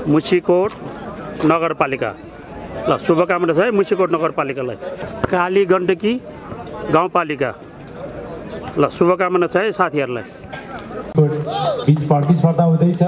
मुसिकोट नगरपालिका। ल शुभकामना छ है मुसिकोट नगरपालिकालाई। काली गण्डकी गाउँपालिका। ल शुभकामना छ है साथीहरूलाई। बीच प्रतिस्पर्धा हुँदैछ।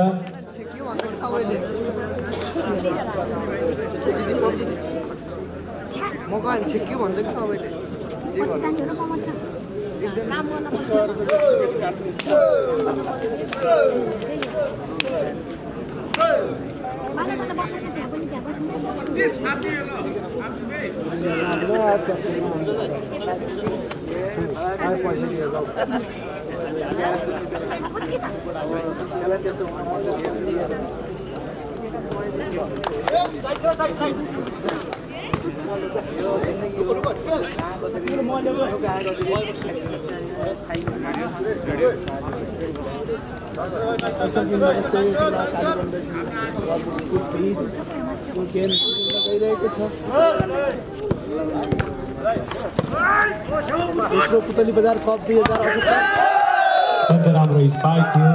पुतली बजार कप 2018 राम्रो स्पाइक थियो।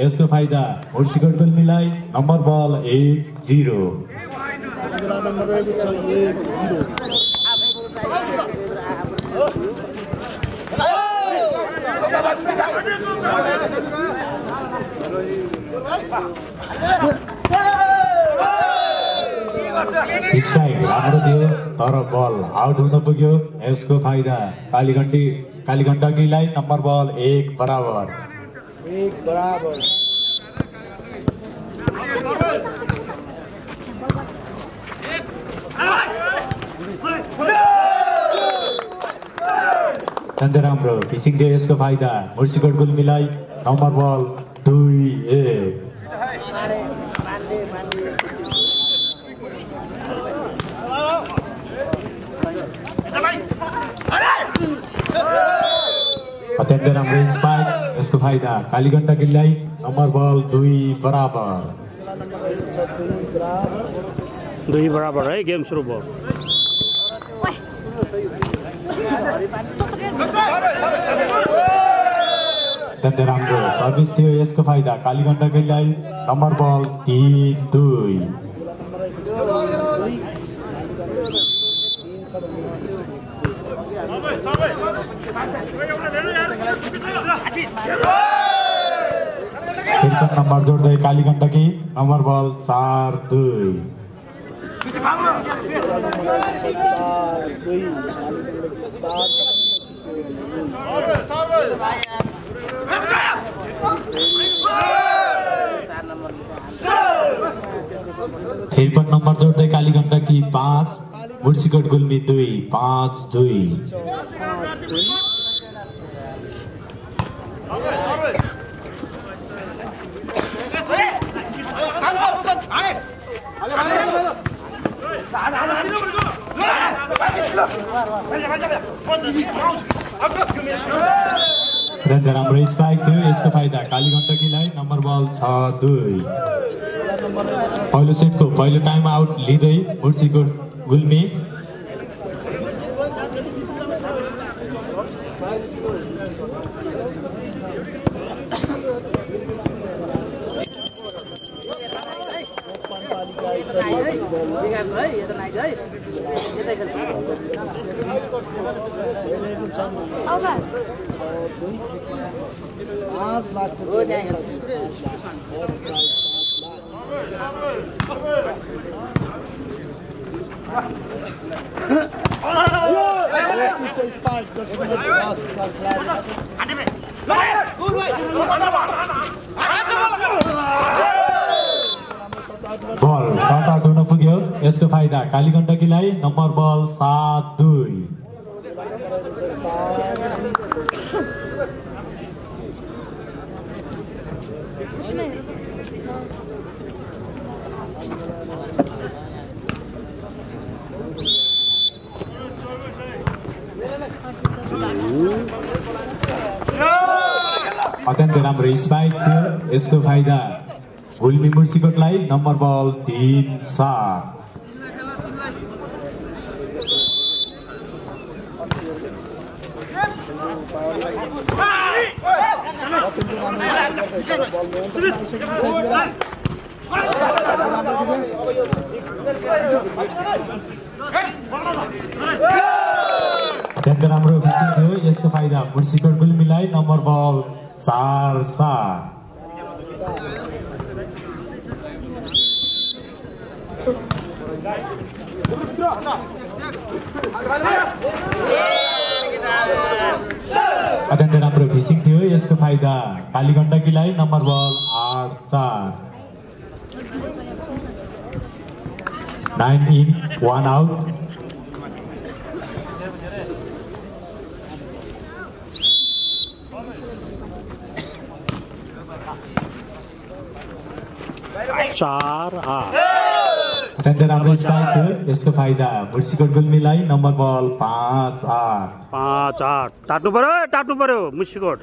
यसको फाइदा मुर्सिकोट गुल्मीलाई। नम्बर बल 1-0। नम्बर रहेको छ 1-0। स्ट्राइक राम्रो थियो तर बल आउट हुन पुग्यो। यसको फाइदा कालीगण्डकीलाई। नम्बर बल 1-1। झन्डै राम्रो फिसिङ थियो। यसको फाइदा मुर्सिकोट गुल्मीलाई। नम्बर बल 2-1। अत्यन्तै राम्रो स्पाइक। यसको फाइदा कालीगण्डकीलाई। नम्बर बल 2-2। 2 है। गेम सुरु भयो। अत्यन्तै राम्रो सर्भिस थियो। यसको फाइदा कालीगण्डकीलाई। नम्बर बल 3-2। नम्बर जोड्दै कालीगण्डकी। नम्बर बल 4-2। फेरि नम्बर जोड्दै कालीगण्डकी 5, मुर्सिकोट गुल्मी 2, 5-2। राम्रो स्ट्राइक थियो। यसको फाइदा कालीगण्डकीलाई। नम्बर बल 6-2। पहिलो सेटको पहिलो टाइम आउट लिँदै मुर्सिकोट गुल्मी। बल टच आउट हुन पुग्यो। यसको फाइदा कालीगण्डकीलाई। नम्बर बल 7-2। अत्यन्तै राम्रो स्पाइक थियो। यसको फाइदा गुल्मी मुर्सिकोटलाई। नम्बर बल 3-7। अत्यन्त राम्रो फिसिङ थियो। यसको फाइदा मुर्सीकोट गुल्मीलाई। नम्बर बल 4-7। अत्यन्त राम्रो फिसिङ थियो। यसको फाइदा काली गण्डकीलाई। Number ball 8-4। 9 in 1 out। अत्यन्त राम्रो स्ट्राइक थियो। यसको फाइदा मुर्सीकोट गुल्मीलाई। नम्बर बल 5-8। 5-8 टाट्नु पर्यो मुर्सीकोट।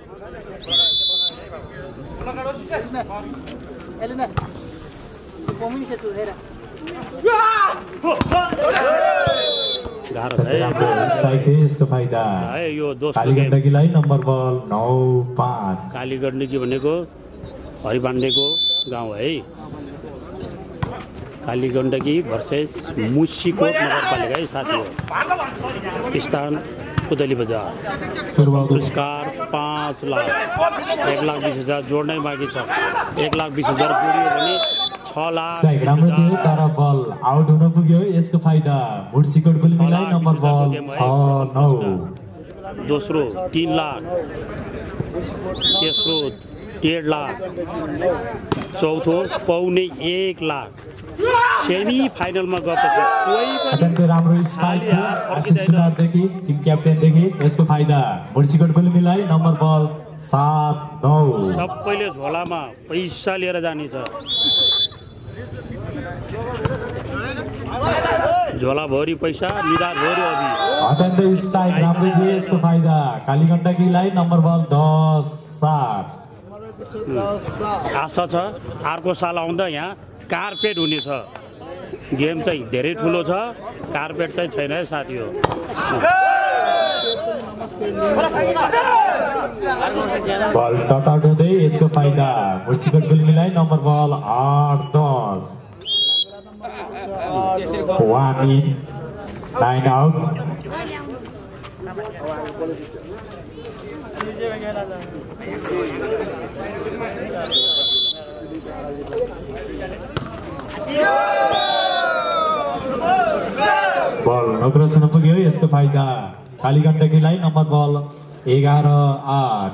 स्ट्राइक थियो। यसको फाइदा काली गण्डकीलाई। नम्बर बल 9-5। काली गण्डकी भनेको हरिपाण्डेको गाउँ है। काली गण्डकी भर्सेस मुर्सीकोट नगरपालिका है साथीहरू। स्थान पुतली बजार। पुरस्कार 5 लाख। 1,20,000 जोड्नै बाँकी छ। 1,20,000 जोडियो भने 6 लाख। राम्रो थियो तर बल आउट हुन पुग्यो। यसको फाइदा मुर्सीकोट गुल्मीलाई। नम्बर बल 6-9। दोस्रो 3 लाख। तेस्रो 1.5 लाख। चौथो पाउने 1 लाख। सेमी फाइनलमा गएपछि अत्यन्त राम्रो स्पाइक थियो आशिष सुनारदेखि टिम क्याप्टेनदेखि। यसको फाइदा मुर्सीकोट गुल्मीलाई। नम्बर बल 7-9। सबैले झोलामा पैसा लिएर जाने छ। झोलाभरि पैसा निधारभरि अभि। अत्यन्त स्पाइक राम्रो थियो। यसको फाइदा काली गण्डकीलाई। नम्बर बल 10-7। आशा छ अर्को साल आउँदा यहाँ कार्पेट हुनेछ। गेम चाहिँ धेरै ठुलो छ। कार्पेट चाहिँ छैन है साथी हो। बल टच आउट हुँदै। यसको फाइदा मुर्सीकोट गुल्मीलाई। Number ball 8-10। 1 in 9 out। Ball नक्रस हुन पुग्यो। यसको फाइदा काली गण्डकीलाई। नम्बर बल 11-8।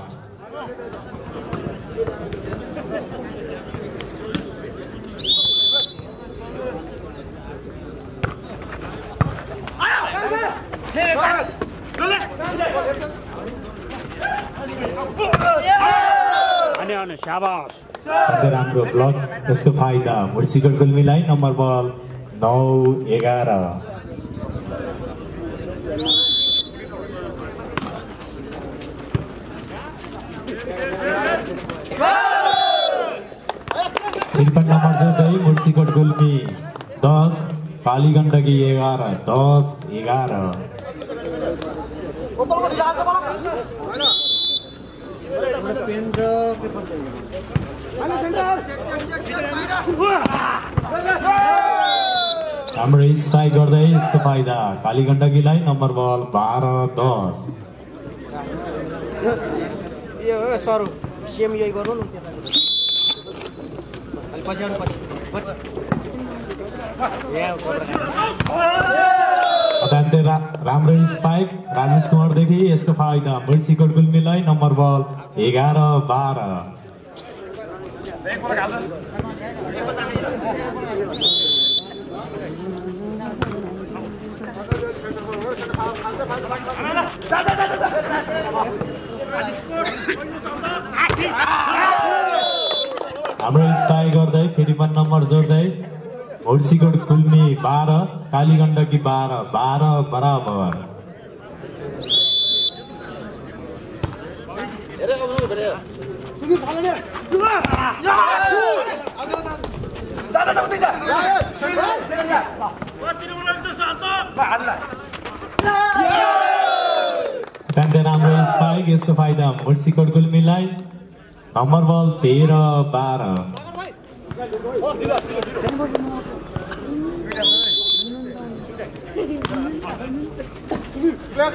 शाबाश। राम्रो ब्लक। यसको फाइदा मुर्सीकोट गुल्मीलाई। नम्बर बल 9-11। नम्बर जोड्दै मुर्सीकोट गुल्मी 10 काली गण्डकी 11। 10-11। हाम्रो स्ट्राइक गर्दै। यसको फाइदा काली गण्डकीलाई। नम्बर बल 12-10। अत्यन्तै राम्रो स्पाइक राजेश कुमारदेखि। यसको फाइदा मुर्सीकोट गुल्मीलाई। नम्बर बल 11-12। हाम्रो स्ट्राइक गर्दै फेरि पनि नम्बर जोड्दै मुर्सीकोट गुल्मी 12 काली गण्डकी 12। 12 बराबर। राम्रो स्पाइक। यसको फाइदा मुर्सीकोट गुल्मीलाई। नम्बर बल 13-12। बल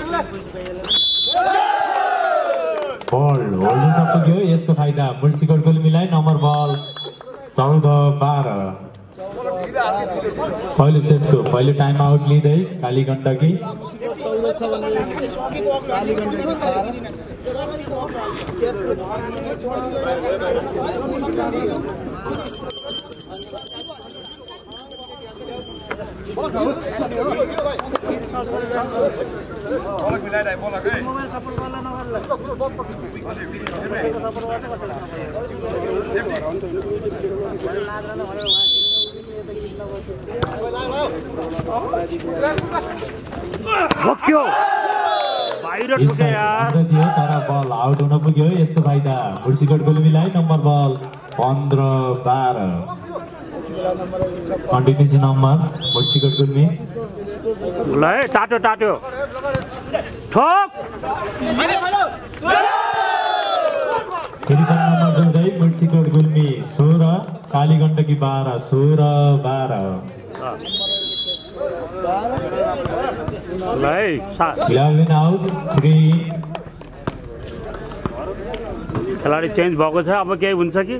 होल्डिङ नपुग्यो यसको फाइदा मुर्सीकोट गुल्मीलाई नम्बर बल 14-12 पहिलो सेटको पहिलो टाइम आउट लिँदै काली गण्डकी ठोक्यो बाहिर ठोके यार तर बल आउट हुन पुग्यो यसको फाइदा मुर्सीकोट गुल्मीलाई नम्बर बल 15-12 कन्टिन्युसन नम्बर मुर्सीकोट गुल्मी ल है टाटो टाटो ठोक फेरि पनि नम्बर जोड्दै मुर्सीकोट गुल्मी 16 काली गण्डकी 12 16-12 11 आउट 3 खेलाडी चेन्ज भएको छ अब केही हुन्छ कि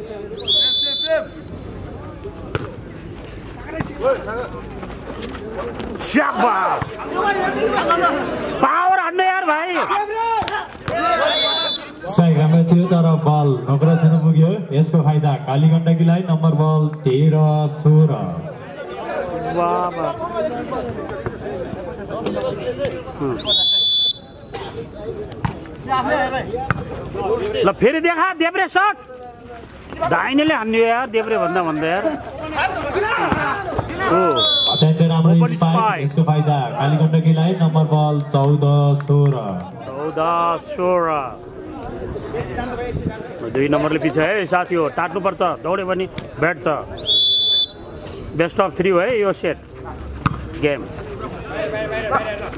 शाबाश पावर हान्नु यार भाइ स्ट्राइक राम्रो थियो तर बल नोकरा छुन पुग्यो यसको फाइदा काली गण्डकीलाई नम्बर बल 13-16 ल फेरि देखा देब्रे शट दाहिनेले हान्यो यार देब्रे भन्दा यार अत्यन्तै राम्रो स्पाइक यसको फाइदा काली गण्डकीलाई नम्बर बल 14-16 दुई नम्बरले पछि है साथी हो टाट्नुपर्छ दौड्यो भने भेट्छ बेस्ट अफ 3 हो है यो सेट गेम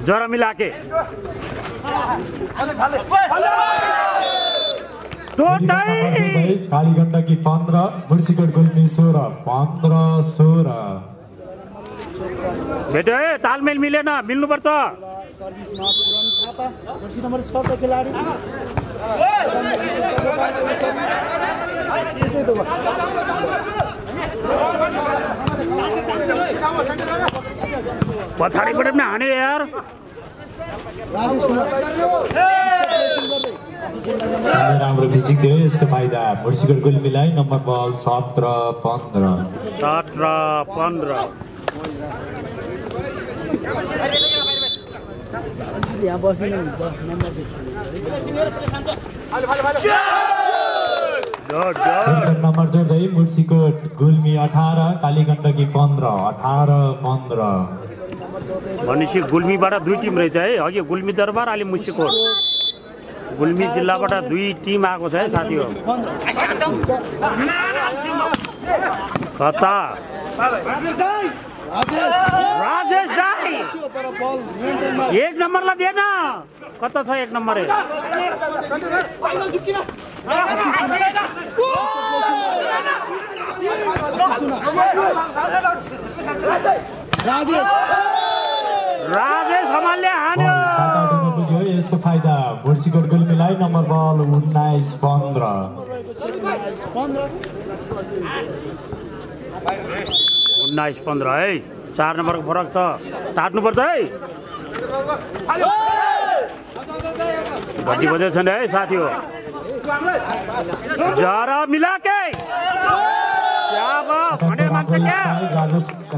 जरा मिलाके काली गण्डकी 15 मुर्सीकोट गुल्मी 16 15-16 बेटे तालमेल मिलेन मिल्नुपर्छ सर्भिसमा पुरन थापा जर्सी नम्बर 6 को खेलाडी पछाडिबाट पनि हान्यो यार राम्रो फिजिक थियो यसको फाइदा मुर्सीकोट गुल्मीलाई नम्बर बल 17-15 यहाँ बस्दैन नम्बर नम्बर जोड्दै मुर्सीकोट गुल्मी 18 काली गण्डकी 15 18-15 भनेपछि गुल्मीबाट दुई टिम रहेछ है अघि गुल्मी दरबार अलि मुर्सीकोट गुल्मी जिल्लाबाट दुई टिम आएको छ है साथी हो कता राजेश दाई एक नम्बरलाई दिएन कता छ एक नम्बर राजेश हमालले हान्यो यसको फाइदा मुर्सीकोट गुल्मीलाई नम्बर बल 19-15 19-15 है 4 नम्बरको फरक छ टाट्नुपर्छ है घटी बजे छन् है साथी हो जरा मिलाके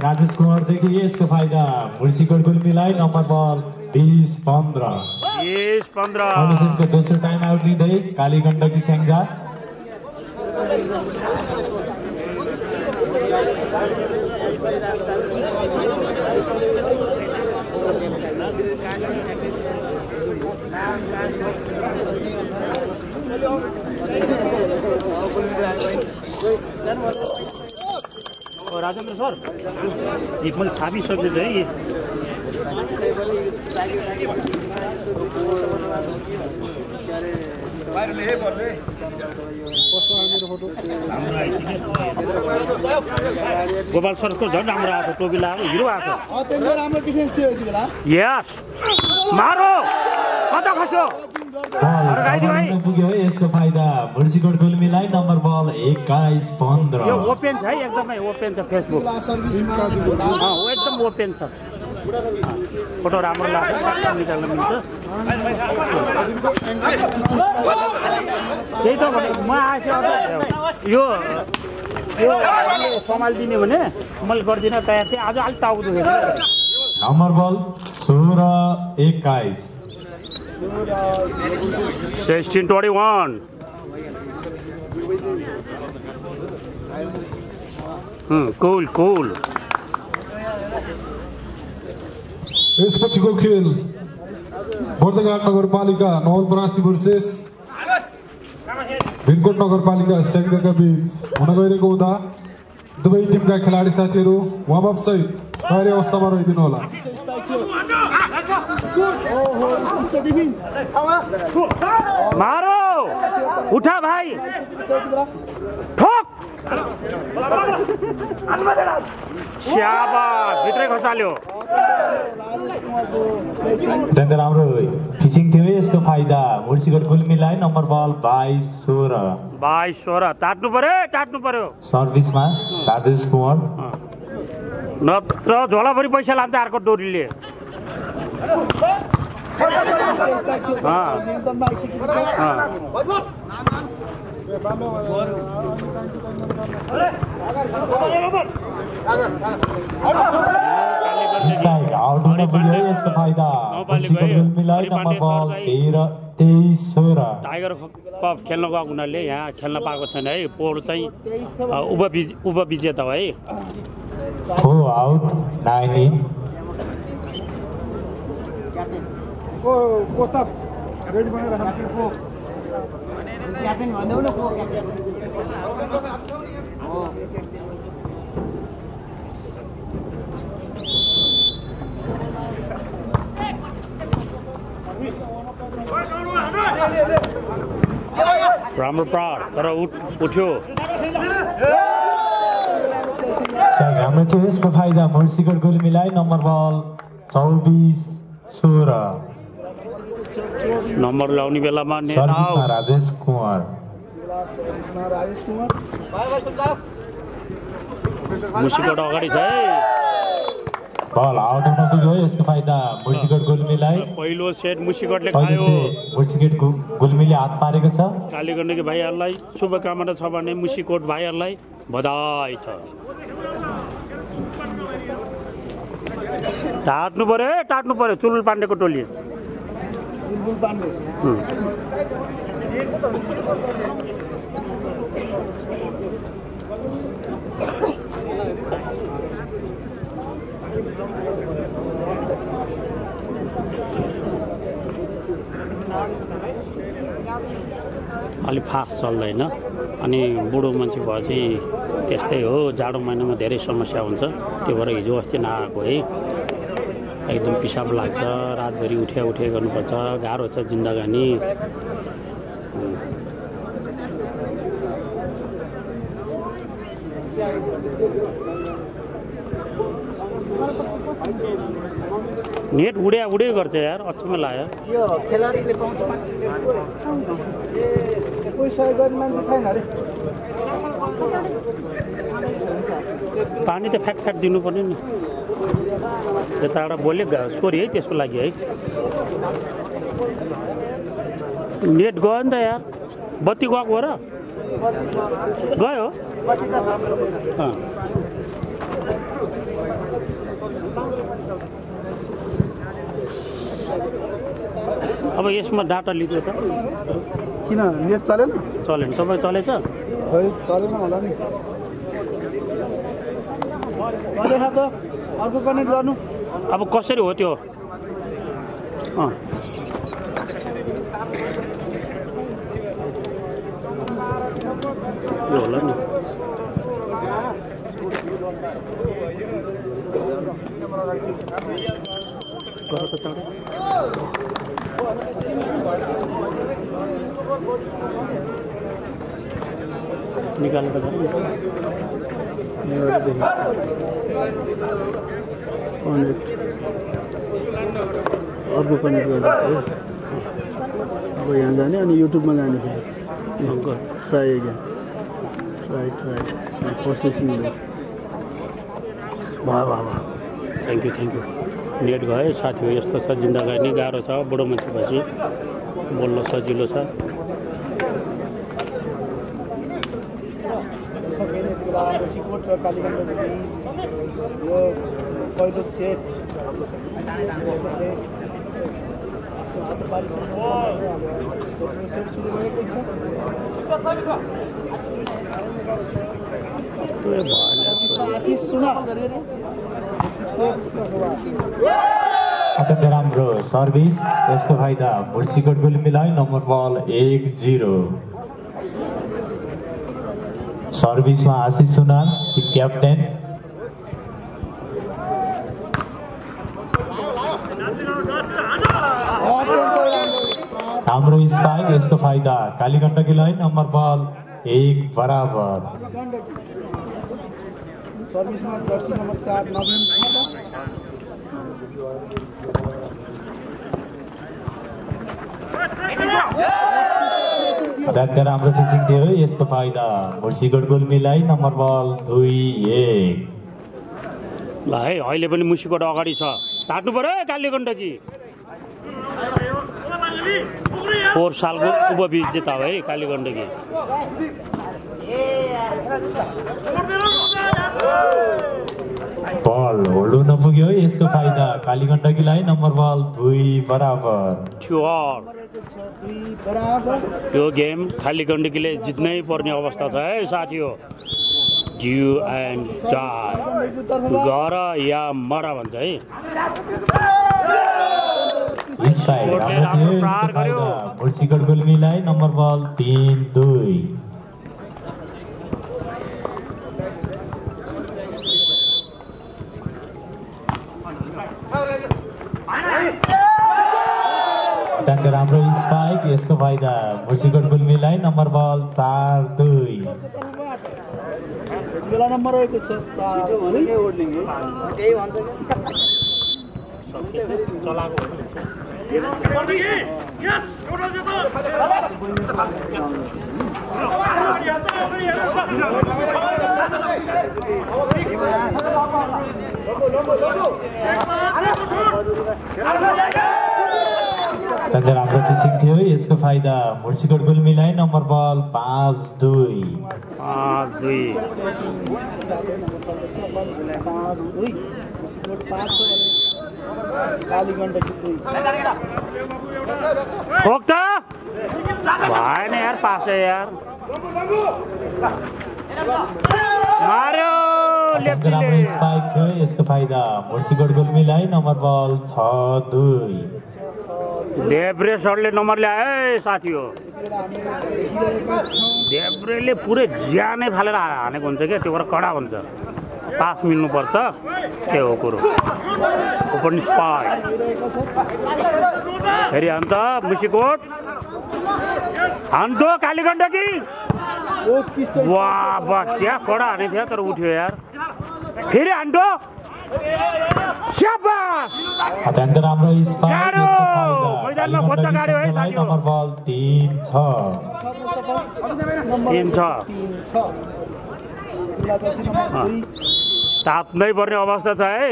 राजेश कुमारदेखि यसको फाइदा मुर्सीकोट गुल्मीलाई नम्बर बल 20-15 दोस्रो टाइम आउट लिँदै काली गण्डकी स्याङ्जा राजेन्द्र सर एक मैले छापिसकेको छु है गोपाल सरको झन् राम्रो आएको टोपी लगाएको हिरो आएको अत्यन्तै राम्रो डिफेन्स थियो यति बेला यस मारो कता खस्यो पुग्यो है यसको फाइदा मुर्सीकोट गुल्मीलाई नम्बर बल 21-15 यो ओपन छ है एकदमै ओपन छ फेसबुक एकदम ओपन छ फोटो राम्रो लाग्छ निकाल्न मिल्छ त्यही त भने म आएछु यो सम्हालिदिने भने मैले गर्दिनँ तयार थिएँ आज अलिक टाउको दुखेको नम्बर बल 16-21 16-21 cool यसपछिको खेल बर्दघाट नगरपालिका नवलपरासी भर्सेस भिनकोट नगरपालिका स्याङ्जाका बीच हुन गइरहेको हुँदा दुवै टिमका खेलाडी साथीहरू वार्म अप सहित तयारी अवस्थामा रहिदिनु होला मारो उठा भाइ ठोक स्याबास भित्रै खसाल्यो त्यहाँदेखि राम्रो फिसिङ थियो यसको फाइदा मुर्सीकोट गुल्मीलाई नम्बर बल 22-16 टाट्नु पर्यो सर्भिसमा राजेश कुमार नत्र झोलाभरि पैसा लान्छ अर्को डोरीले यसको फाइदा मुर्सीकोट गुल्मीलाई नम्बर बल 23-16 टाइगर कप खेल्न गएको हुनाले यहाँ खेल्न पाएको छैन है पोल चाहिँ उपविजेता है 4 आउट 9 इन राम्रो प्रहार तर उठ्यो राम्रो थियो यसको फाइदा मुर्सीकोट गुल्मीलाई नम्बर बल 24-16 नम्बर लाउने बेलामा राजेश कुमार मुर्सीकोट अगाडि छ है बल आउट हुन पुग्यो यसको फाइदा मुर्सीकोट गुल्मीलाई पहिलो सेट मुर्सीकोटले खायो मुर्सीकोट गुल्मीले हात पारेको छ कालीगण्डकी भाइहरूलाई शुभकामना छ भने मुर्सीकोट भाइहरूलाई बधाई छ टाट्नु पर्यो चुलबुल पाण्डेको टोली अलि फास्ट चल्दैन अनि बुढो मान्छे भएपछि त्यस्तै हो जाडो महिनामा धेरै समस्या हुन्छ त्यो भएर हिजो अस्ति नआएको है एकदम पिसाब लाग्छ रातभरि उठे गर्नुपर्छ गाह्रो छ जिन्दगानी नेट उडे गर्छ यार अचम्म लाग्यो यो खेलाडीले पाउँछ कोही सहयोग गर्ने मान्छे छैन अरे पानी त फ्याट दिनु पर्ने नि त्यताबाट बोले सोरी है त्यसको लागि है नेट गयो नि त यार बत्ती गएको हो र गयो अब यसमा डाटा लिँदै छ किन नेट चलेन तपाईँ चलेछ खै चलेन होला नि चलेछ त अर्को कनेक्ट गर्नु अब कसरी हो त्यो यो होला नि गर त चढे निकाल्नु त अर्को कनेक्ट गर्दैछ है अब यहाँ जाने अनि युट्युबमा जाने फेरि ट्राई अगेन ट्राई प्रोसेसिङ हुँदैछ भयो थ्याङ्क यू नेट गयो साथी हो यस्तो छ जिन्दगी गाह्रो छ बुढो मान्छे भएपछि बोल्न सजिलो छ सकिने बेला सिकोट र कालीगण्डको बीच यो पहिलो सेट दोस्रो सेट सुरु भएको छ आशिष सुना अत्यन्त राम्रो सर्भिस यसको फाइदा मुर्सीकोट गुल्मीलाई नम्बर बल 1-0 सर्भिसमा आशिष सुनाम टिम क्याप्टेन राम्रो स्पाइक यसको फाइदा कालीगण्डकीलाई नम्बर बल 1 बराबर सर्भिसमा जर्सी नम्बर 4 नवीन अत्यन्त राम्रो फिसिङ थियो यसको फाइदा मुर्सीकोट गुल्मीलाई नम्बर बल 2-1 ल है अहिले पनि मुर्सीकोट अगाडि छ काट्नु पर्यो कालीगण्डकी 4 सालको उपविजेता हो है कालीगण्डकी बल होल्ड हुन पुग्यो यसको फाइदा कालीगण्डकीलाई नम्बर बल 2 बराबर यो गेम कालीगण्डकीले जित्नै पर्ने अवस्था छ है साथी हो डु एन्ड डाई गर या मर भन्छ है मुर्सीकोट गुल्मीलाई नम्बर बल 3-2 अत्यन्त राम्रो स्पाइक यसको फाइदा मुर्सीकोट गुल्मीलाई नम्बर बल 4-2 बेला नम्बर रहेको छ अत्यन्त राम्रो फिसिङ थियो यसको फाइदा मुर्सीकोट गुल्मीलाई नम्बर बल 5-2 भएन यार पास है यार मार्यो राम्रो स्पाइक थियो यसको फाइदा मुर्सीकोट गुल्मीलाई नम्बर बल 6-2 देब्रे सरले नम्बर ल्यायो है साथी हो देब्रेले पुरै ज्यानै फालेर हानेको हुन्छ क्या त्यो कडा हुन्छ पास मिल्नुपर्छ के हो कुरो ओपन स्पाइक फेरि अन्त मुर्सीकोट हान्थ्यो कालीगण्डकी वाह क्या कडा हाने थियो तर उठ्यो यार फेरि हान्थ्यो शाबास अत्यन्त राम्रो स्पाइक यसको फाइदा कालीगण्डकीलाई नम्बर बल 3-6 ताप्नै पर्ने अवस्था छ है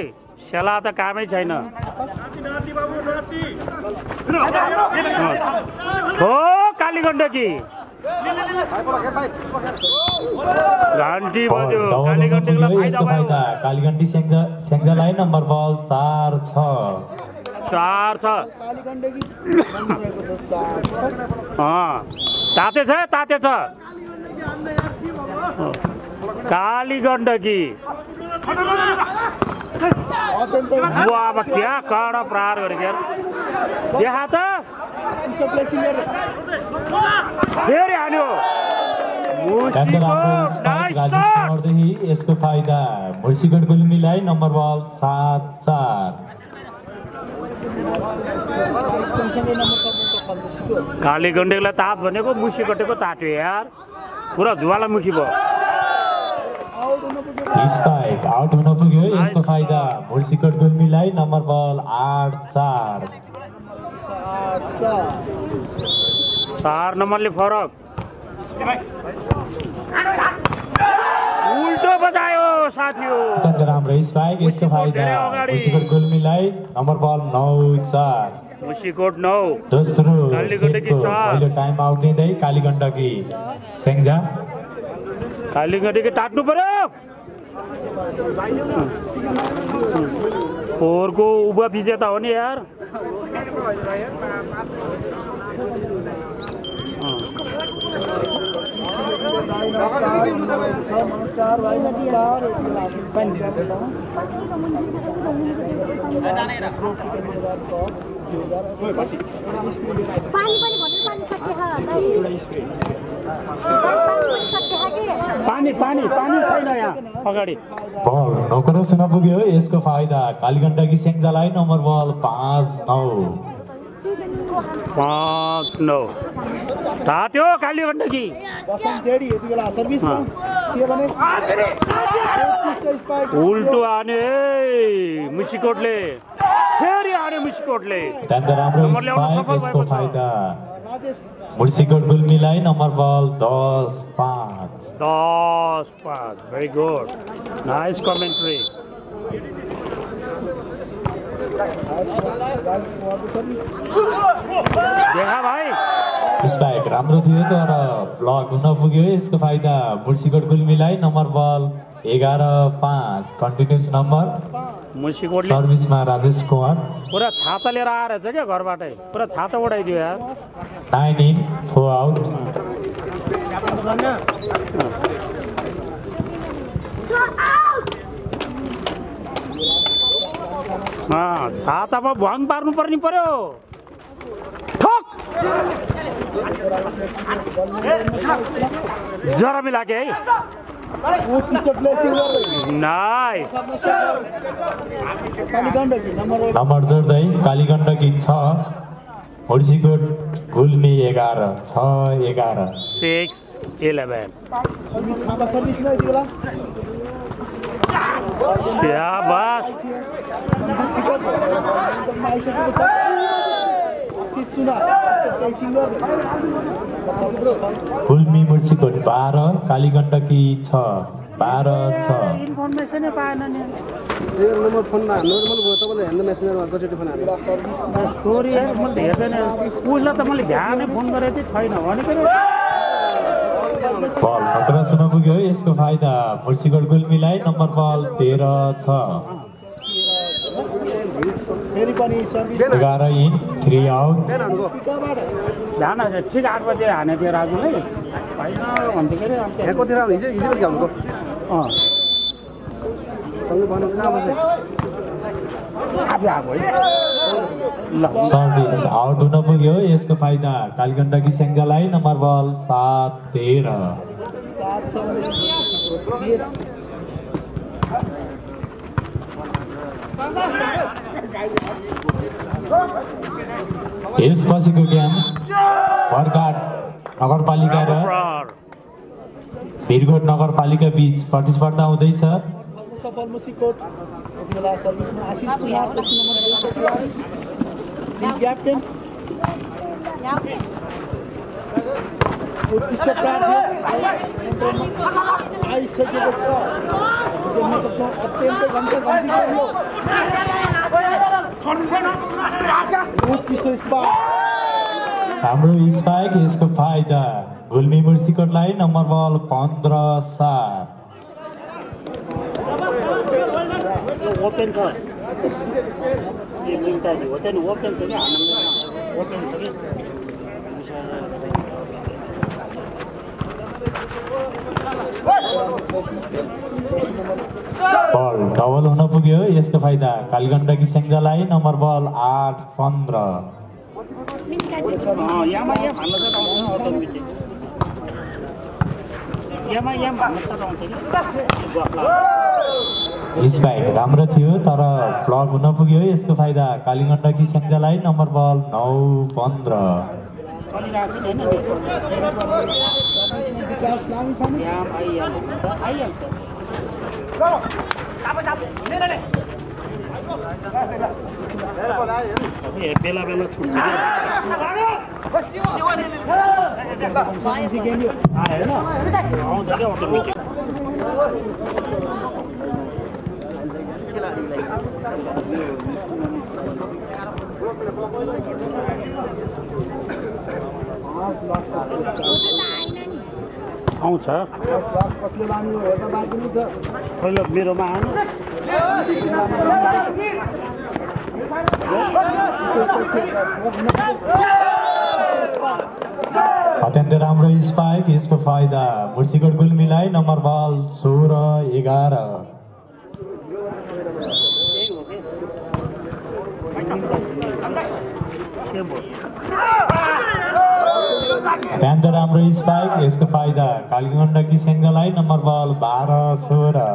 सेला त कामै छैन हो कालीगण्डकी घन्टी बज्यो कालीगण्डकीलाई फाइदा भयो कालीगण्डी स्याङ्जालाई नम्बर बल 4-6 कालीगण्डकी नम्बर रहेको छ 4-6 ताते छ कालीगण्डकी वाह क्या कडा प्रहार गरेको यार देखा त फेरि हान्यो यसको फाइदा मुर्सीकोट गुल्मीलाई नम्बर बल 7-4 कालीगण्डकीलाई ताप भनेको मुर्सीकोटको ताट्यो यार पुरा ज्वालामुखी भयो स्पाइक आउट हुन पुग्यो यसको फाइदा मुर्सीकोट गुल्मीलाई नम्बर बल 8-4 4 नम्बरले फरक उल्टो बजायो साथीहरु अत्यन्त राम्रो स्ट्राइक यसको फाइदा मुसिकोट गुल्मीलाई नम्बर बल 9-4 मुसिकोट 9 दोस्रो कालीगण्डकी 4 पहिलो टाइम आउट लिँदै कालीगण्डकी सेङ्जा कालीगण्डकी टाट्नु पर्यो फोरको उभ विजेता हो नि यार नमस्कार भाइ नमस्कार पानी छैन यहाँ अगाडि बल नौकरसँग पुग्यो यसको फाइदा कालीगण्डकी सेङ्जालाई नम्बर बल 5-9 तात्यो कालीगण्डकी उल्टो आने मुसिकोटले फेरि आने मुसिकोटले यसको फाइदा मुसिकोट गुल्मीलाई नम्बर बल 10-5 भेरी गुड नाइस कमेन्ट्री देखा भाइ स्ट्राइक राम्रो थियो तर ब्लक हुन पुग्यो यसको फाइदा मुसिकोट गुल्मीलाई नम्बर बल 11-5 कन्टिन्युस नम्बर मुसिकोटले सर्भिसमा राजेश कुमार पुरा छाता लिएर आएर छ क्या घरबाटै पुरा छाता उडाइदियो यार 9 in 4 out छातामा भङ पार्नु पर्ने पर्यो ठोक जरा मिलाके है नम्बर जोड्दै कालीगण्डकी 6 मुसिकोट गुल्मी 11 6-11 शाबाश गुल्मी मुसिकोट 12 कालीगण्डकी 12-6 इन्फर्मेसनै पाएन नि नम्बर फोनमा नर्मल भयो तपाईले हेर्न नेसनलमा कतिचोटि फोन हाल्नु सोरी यार मैले हेर्दैन उसलाई त मैले ध्यानै फोन गरेको थिएँ छैन भनेको बल नत्रसँग पुग्यो यसको फाइदा Musikot गुल्मीलाई number ball 13-6 11 in 3 out ध्यान ठिक 8 बजे हाने थियो राजुले होइन भन्थ्यो के अरे कति राउन्ड हिजो ल्याउनुको सर्भिस आउट हुन पुग्यो यसको फाइदा कालीगण्डकी सेङ्जालाई नम्बर बल 7-13 यसपछिको गेम बरघाट नगरपालिका र भिरगोट नगरपालिका बीच प्रतिस्पर्धा हुँदैछ सफल मुसिकोट सर्भिसमा आशिष सुनार क्याप्टेन आइसकेको छ देख्न सक्छौँ अत्यन्तै घम्सी हाम्रो स्पाइक यसको फाइदा गुल्मी मुसिकोटलाई नम्बर बल 15-7 ओपन छ ओपन छ कि ओपन छ कि बल डबल हुन पुग्यो यसको फाइदा कालीगण्डकी सेङ्जालाई नम्बर बल 8-15 स्पाइक राम्रो थियो तर ब्लक हुन पुग्यो यसको फाइदा कालीगण्डकी सेङ्जालाई नम्बर बल 9-15 1 बेला बेला छुट्छ आउँछ पहिलो मेरोमा आउनु अत्यन्त राम्रो स्पाइक यसको फाइदा मुर्सीकोट गुल्मीलाई नम्बर बल 16-11 अत्यन्त राम्रो स्पाइक यसको फाइदा कालीगण्डकी सेङ्गलाई नम्बर बल 12-16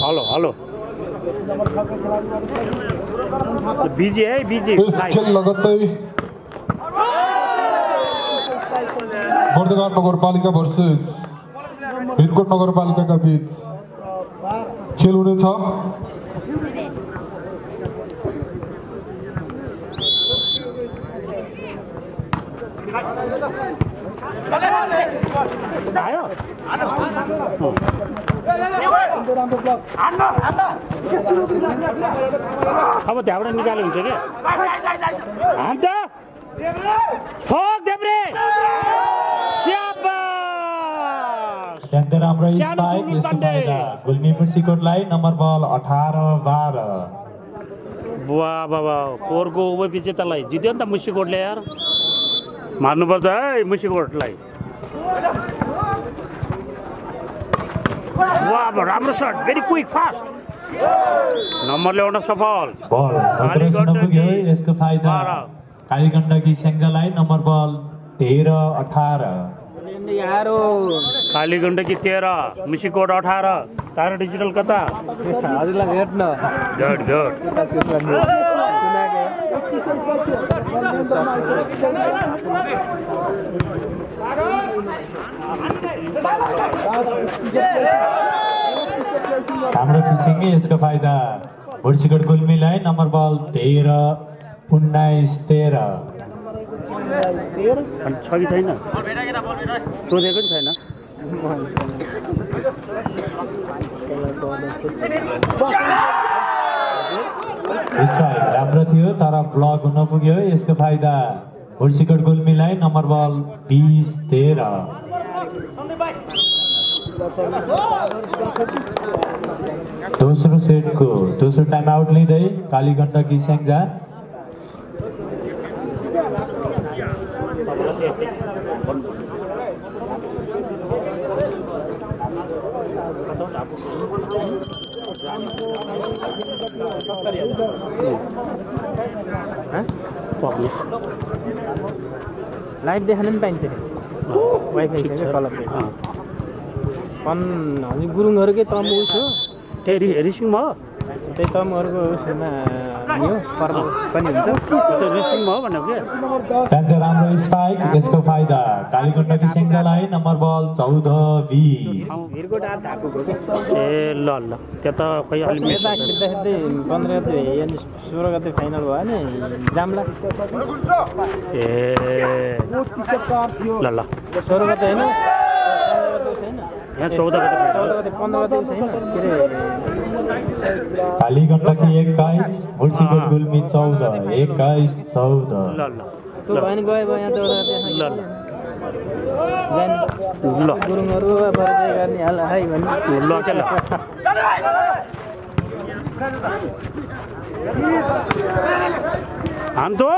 हेलो हेलो बिजी है बिजी यस खेल लगत्तै बर्दघाट नगरपालिका भर्सेस हिरकोट नगरपालिकाका बीच खेल हुनेछ। आयो अब त्यहाँबाट निकाल्यो हुन्छ क्या हान्त ठोक देब्रे अत्यन्त राम्रो स्पाइक यसको फाइदा गुल्मी मुर्सीकोटलाई नम्बर बल 18-12 बुवा बाबा कोरको उपविजेतालाई जित्यो नि त मुर्सीकोटले यार मार्नुपर्छ है मुर्सीकोटलाई वाह राम्रो shut very quick fast number ल्याउन सफल बल नपुग्यो यसको फाइदा कालीगण्डकी सेङ्गलाई नम्बर बल 13-18 कालीगण्डकी 13 मुर्सीकोट 18 तारा डिजिटल कता हजुरलाई भेट्न गुड राम्रो फिसिङ यसको फाइदा मुर्सीकोट गुल्मीलाई नम्बर बल 13-19-13 छ कि छैन सोधेको नि छैन स्ट्राइक राम्रो थियो तर ब्लक हुन पुग्यो यसको फाइदा मुर्सीकोट गुल्मीलाई नम्बर बल 20-13 दोस्रो सेटको दोस्रो टाइम आउट लिँदै कालीगण्डकी सेङ्जा लाइभ देखाउन पनि पाइन्छ वाइफाई छ क्या तल हजुर गुरुङहरूकै तम उस हो त्यही रिसिङ भयो त्यही तमहरूको उसमा यो पर्व पनि हुन्छ रिसिङ भयो भनेको के अत्यन्त राम्रो स्पाइक यसको फाइदा कालीगण्डकी सेङ्जालाई नम्बर बल 14-20 हिरकोट आठ धाएको ए ल ल त्यो त खोइ अलि खेल्दा खेल्दै 15 गते यानि 16 गते फाइनल भयो नि जाम्ला ए ल ल 16 गते होइन यहाँ 14 गते 15 गते छैन के कालीगण्डकी 21 मुर्सीकोट गुल्मी 14 21-14 ल ल त्यो भएन गयो यहाँ 14 गते ल ल जाने ल गुरुङहरू परिचय गर्ने हाल है भन्ने ल के ल हान्तो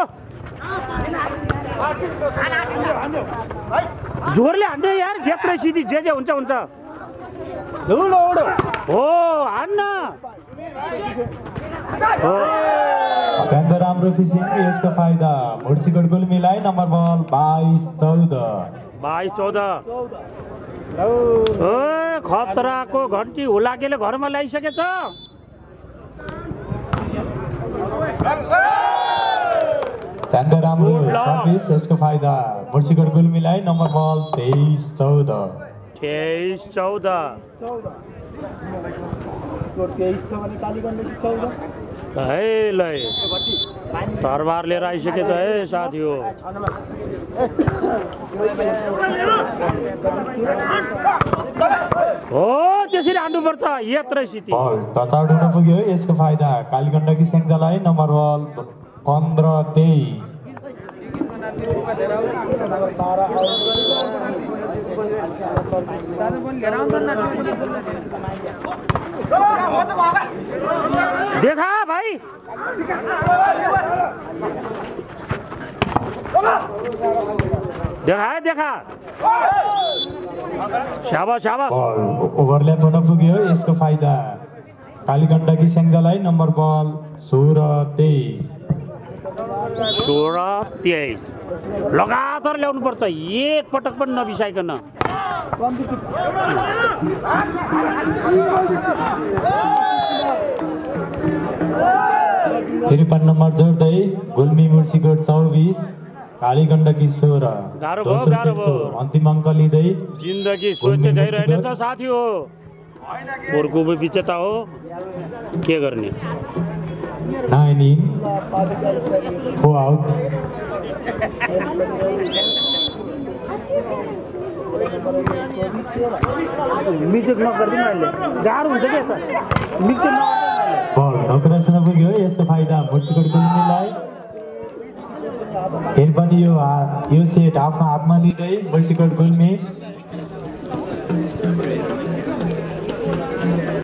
जोरले हान्ने यार जेत्रै सिधी जे हुन्छ हुन्छ धुलो उडो हो हान्न हो अत्यन्त राम्रो फिसिङ यसको फाइदा मुर्सीकोट गुल्मीलाई नम्बर बल 22-14 22-14 ओ खतराको घन्टी हुलाकेले घरमा ल्याइसकेछ अत्यन्त राम्रो सर्भिस यसको फाइदा मुर्सीकोट गुल्मीलाई नम्बर बल 23-14 23-14 है ल तरबार लिएर आइसकेछ है साथी हो। हो त्यसरी हान्नुपर्छ यत्रै स्थिति। बल टच आउट हुन पुग्यो। यसको फाइदा कालीगण्डकी स्याङ्जालाई। नम्बर बल 15-23। देखा भाइ देखा शाबाश शाबाश। बल ओभरल्याप हुन पुग्यो। यसको फाइदा कालीगण्डकी स्याङ्जालाई। नम्बर बल 16-23। 16-23 लगातार ल्याउनु पर्छ, एक पटक पनि नबिसाइकन। फेरि 5 नम्बर जोड्दै गुल्मी मुर्सीकोट 24 कालीगण्डकी 16। गाह्रो भयो। अन्तिम अङ्क लिँदै जिन्दगी सोचे जाइरहेछ साथी हो। पोरको विजेता हो, के गर्ने। 9 in 4 out। मिस्टेक नगरिदिनु अहिले, गाह्रो हुन्छ क्या यता। मिस्टेक नगरिदिनु। बल ढोक्रासँग पुग्यो। यसको फाइदा मुर्सीकोट गुल्मीलाई। फेरि पनि यो सेट आफ्नो हातमा लिँदै मुर्सीकोट गुल्मी